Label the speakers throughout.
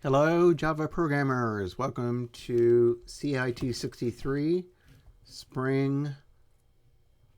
Speaker 1: Hello, Java programmers. Welcome to CIT-63 Spring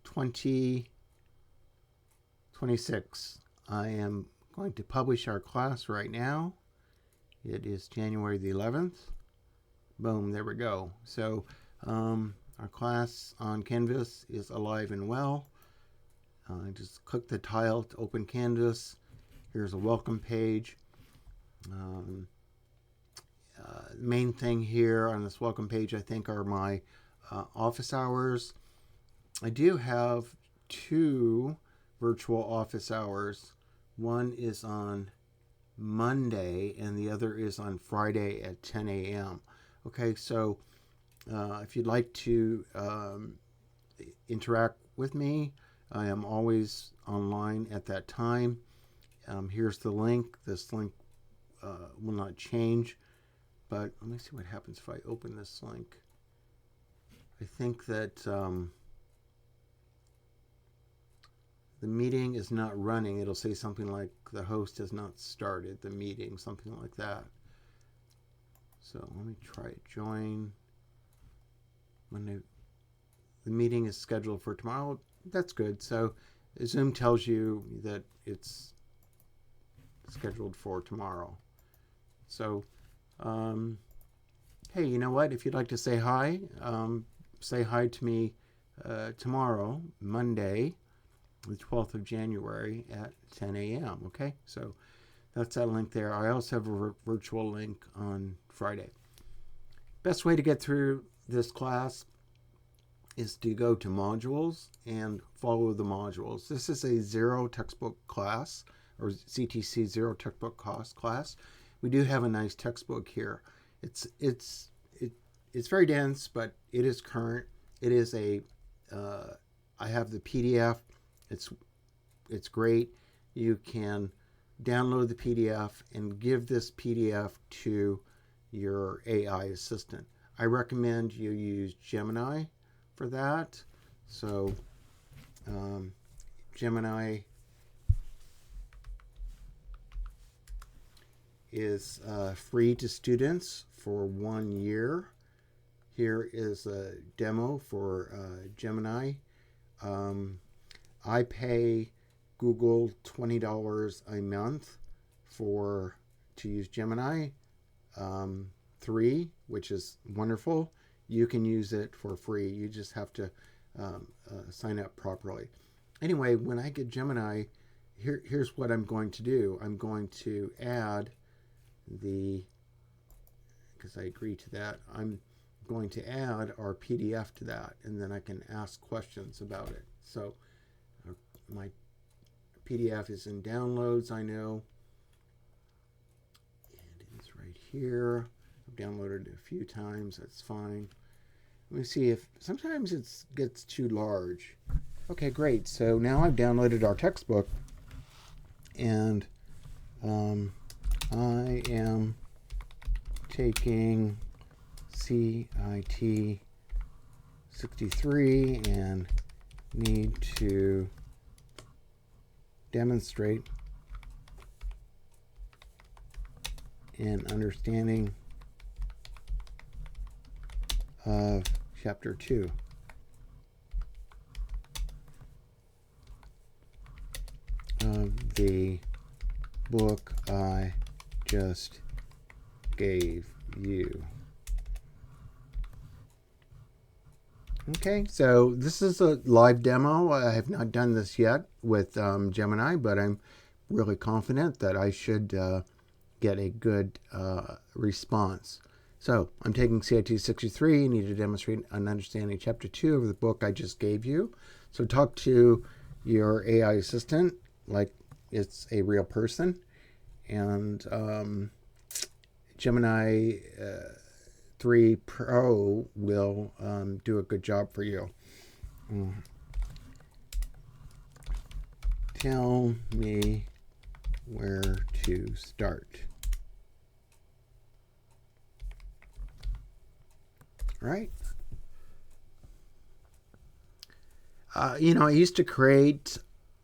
Speaker 1: 2026. I am going to publish our class right now. It is January the 11th. Boom, there we go. So our class on Canvas is alive and well. Just click the tile to open Canvas. Here's a welcome page. Main thing here on this welcome page, I think, are my office hours. I do have two virtual office hours. One is on Monday and the other is on Friday at 10 a.m. Okay, so if you'd like to interact with me, I am always online at that time. Here's the link. This link will not change. But let me see what happens if I open this link. I think that the meeting is not running. It'll say something like the host has not started the meeting, something like that. So let me try it. Join. When the meeting is scheduled for tomorrow, that's good. So Zoom tells you that it's scheduled for tomorrow. So hey, you know what? If you'd like to say hi to me tomorrow, Monday, the 12th of January at 10 a.m. Okay, so that's that link there. I also have a virtual link on Friday. Best way to get through this class is to go to modules and follow the modules. This is a zero textbook class, or CTC zero textbook cost class. We do have a nice textbook here. It's very dense, but it is current. It is I have the PDF. It's great. You can download the PDF and give this PDF to your AI assistant. I recommend you use Gemini for that. So Gemini is free to students for 1 year. Here is a demo for Gemini. I pay Google $20 a month to use Gemini 3, which is wonderful. You can use it for free. You just have to sign up properly. Anyway, when I get Gemini, here's what I'm going to do. I'm going to add because I agree to that, I'm going to add our PDF to that, and then I can ask questions about it. So my PDF is in downloads, I know, and it's right here. I've downloaded it a few times. That's fine. Let me see if sometimes it gets too large. Okay, great. So now I've downloaded our textbook, and I am taking CIT-63 and need to demonstrate an understanding of Chapter 2. Of the book I just gave you. Okay, so this is a live demo. I have not done this yet with Gemini, but I'm really confident that I should get a good response. So I'm taking CIT-63. You need to demonstrate an understanding Chapter 2 of the book I just gave you. So talk to your AI assistant like it's a real person. And Gemini 3 Pro will do a good job for you. Tell me where to start. Right? I used to create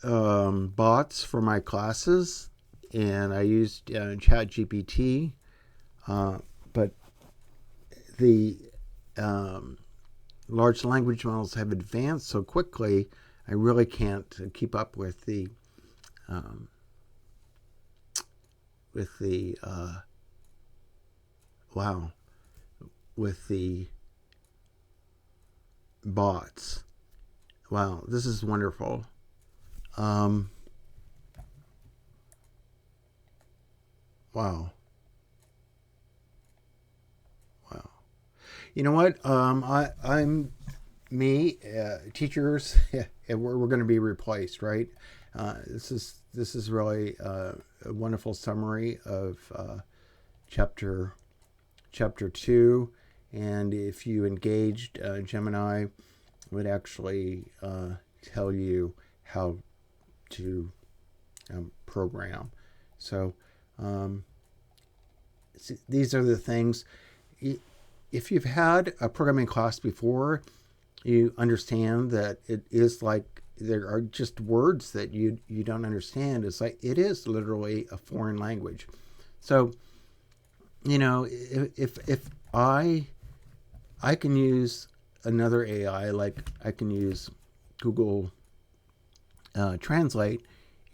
Speaker 1: bots for my classes, and I used ChatGPT But the large language models have advanced so quickly, I really can't keep up with the um, with the wow with the bots. Wow, this is wonderful. Um, wow, wow. You know what? I'm me. Teachers, we're going to be replaced, right? This is really a wonderful summary of chapter chapter 2, and if you engaged Gemini, it would actually tell you how to program. So um, these are the things. If you've had a programming class before, you understand that it is like there are just words that you don't understand. It's like it is literally a foreign language. So if I can use another AI, like I can use Google Translate,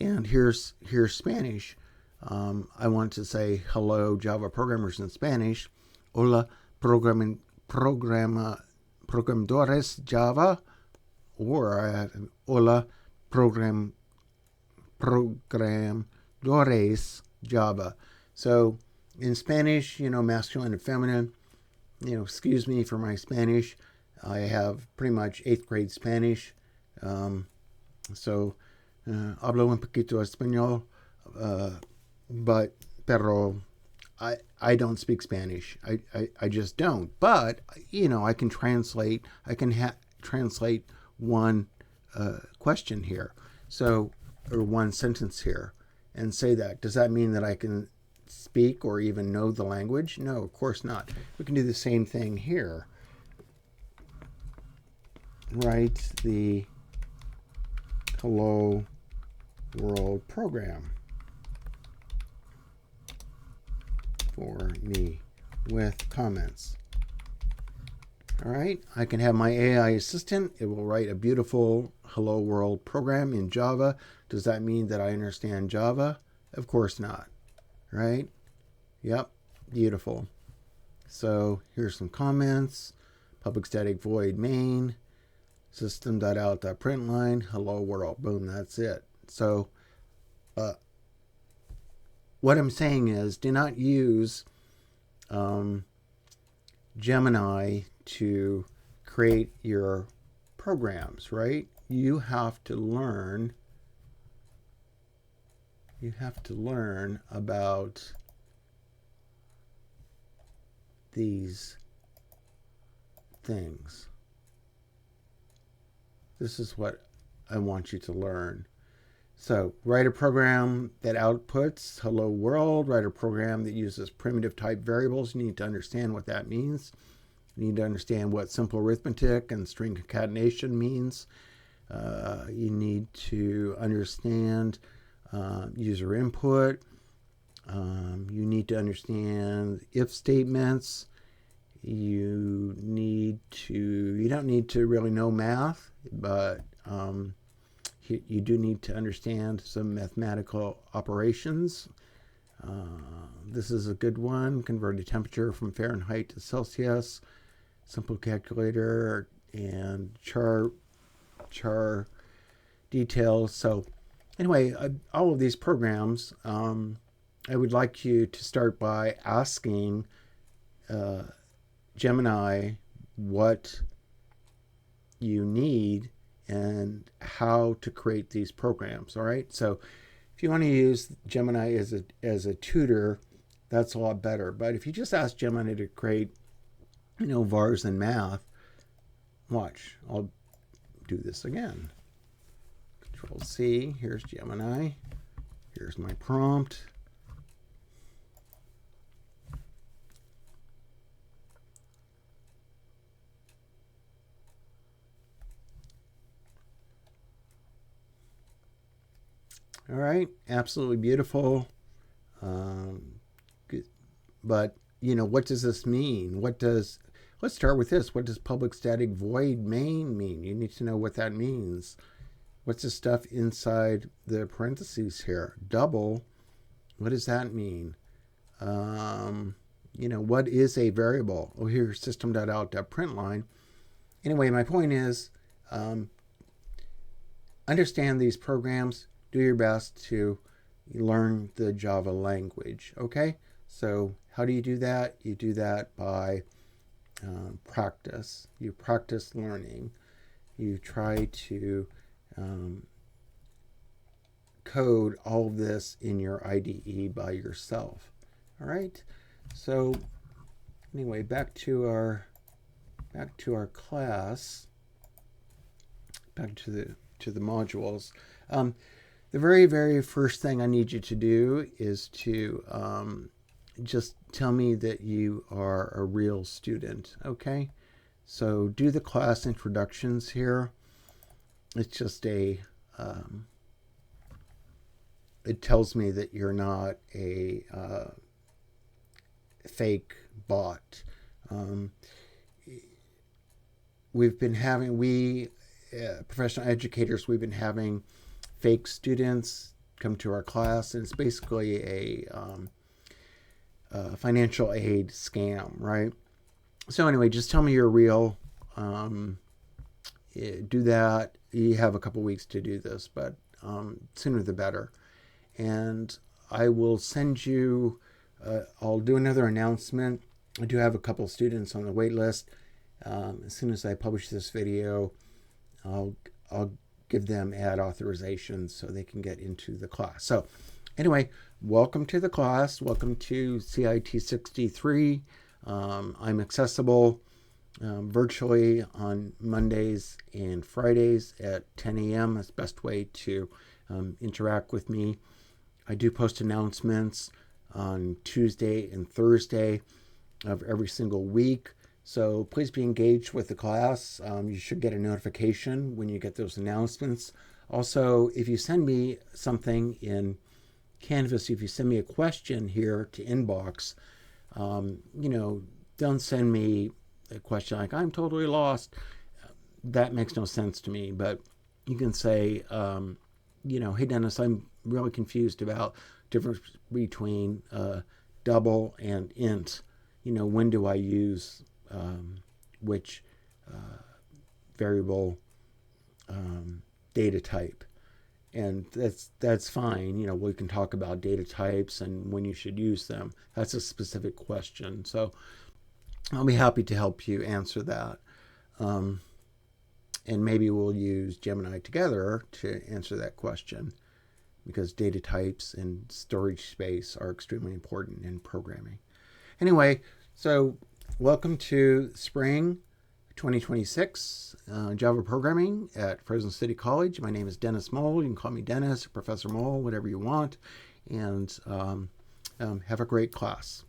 Speaker 1: and here's Spanish. I want to say hello Java programmers in Spanish. Hola programadores Java, or hola programadores Java. So in Spanish, masculine and feminine. Excuse me for my Spanish. I have pretty much 8th grade Spanish. So hablo un poquito español, pero I don't speak Spanish. I just don't. But I can translate. I can translate one question here, or one sentence here, and say that. Does that mean that I can speak or even know the language? No, of course not. We can do the same thing here. Write the hello world program for me with comments. All right, I can have my AI assistant. It will write a beautiful hello world program in Java. Does that mean that I understand Java? Of course not. Right? Yep, beautiful. So here's some comments. Public static void main, system.out.println, hello world. Boom, that's it. So what I'm saying is, do not use Gemini to create your programs, right? You have to learn about these things. This is what I want you to learn. So write a program that outputs hello world. Write a program that uses primitive type variables. You need to understand what that means. You need to understand what simple arithmetic and string concatenation means. You need to understand user input. You need to understand if statements. You don't need to really know math, but you do need to understand some mathematical operations. This is a good one. Convert the temperature from Fahrenheit to Celsius. Simple calculator and char details. So anyway, all of these programs, I would like you to start by asking Gemini what you need and how to create these programs. All right. So if you want to use Gemini as a tutor, that's a lot better. But if you just ask Gemini to create, vars and math, watch. I'll do this again. Control C. Here's Gemini. Here's my prompt. All right, absolutely beautiful. Good. But what does this mean? Let's start with this. What does public static void main mean? You need to know what that means. What's the stuff inside the parentheses here? Double, what does that mean? What is a variable? Oh, here's system.out.println. Anyway, my point is, understand these programs. Do your best to learn the Java language. Okay? So how do you do that? You do that by practice. You practice learning. You try to code all of this in your IDE by yourself. All right. So anyway, back to our class. Back to the modules. The very, very first thing I need you to do is to just tell me that you are a real student, okay? So do the class introductions here. It's just it tells me that you're not a fake bot. We've been having, professional educators, we've been having fake students come to our class, and it's basically a financial aid scam, right? So anyway, just tell me you're real. Do that. You have a couple weeks to do this, but sooner the better. And I will send you, I'll do another announcement. I do have a couple students on the wait list. As soon as I publish this video, I'll give them ad authorization so they can get into the class. So anyway, welcome to the class. Welcome to CIT-63. I'm accessible virtually on Mondays and Fridays at 10 a.m. That's the best way to interact with me. I do post announcements on Tuesday and Thursday of every single week. So please be engaged with the class. You should get a notification when you get those announcements. Also, if you send me something in Canvas, if you send me a question here to inbox, don't send me a question like, I'm totally lost. That makes no sense to me. But you can say, hey, Dennis, I'm really confused about the difference between double and int. When do I use which variable data type? And that's fine. We can talk about data types and when you should use them. That's a specific question. So I'll be happy to help you answer that. And maybe we'll use Gemini together to answer that question, because data types and storage space are extremely important in programming. Anyway, so welcome to Spring 2026 Java programming at Fresno City College. My name is Dennis Moll. You can call me Dennis, Professor Moll, whatever you want. And have a great class.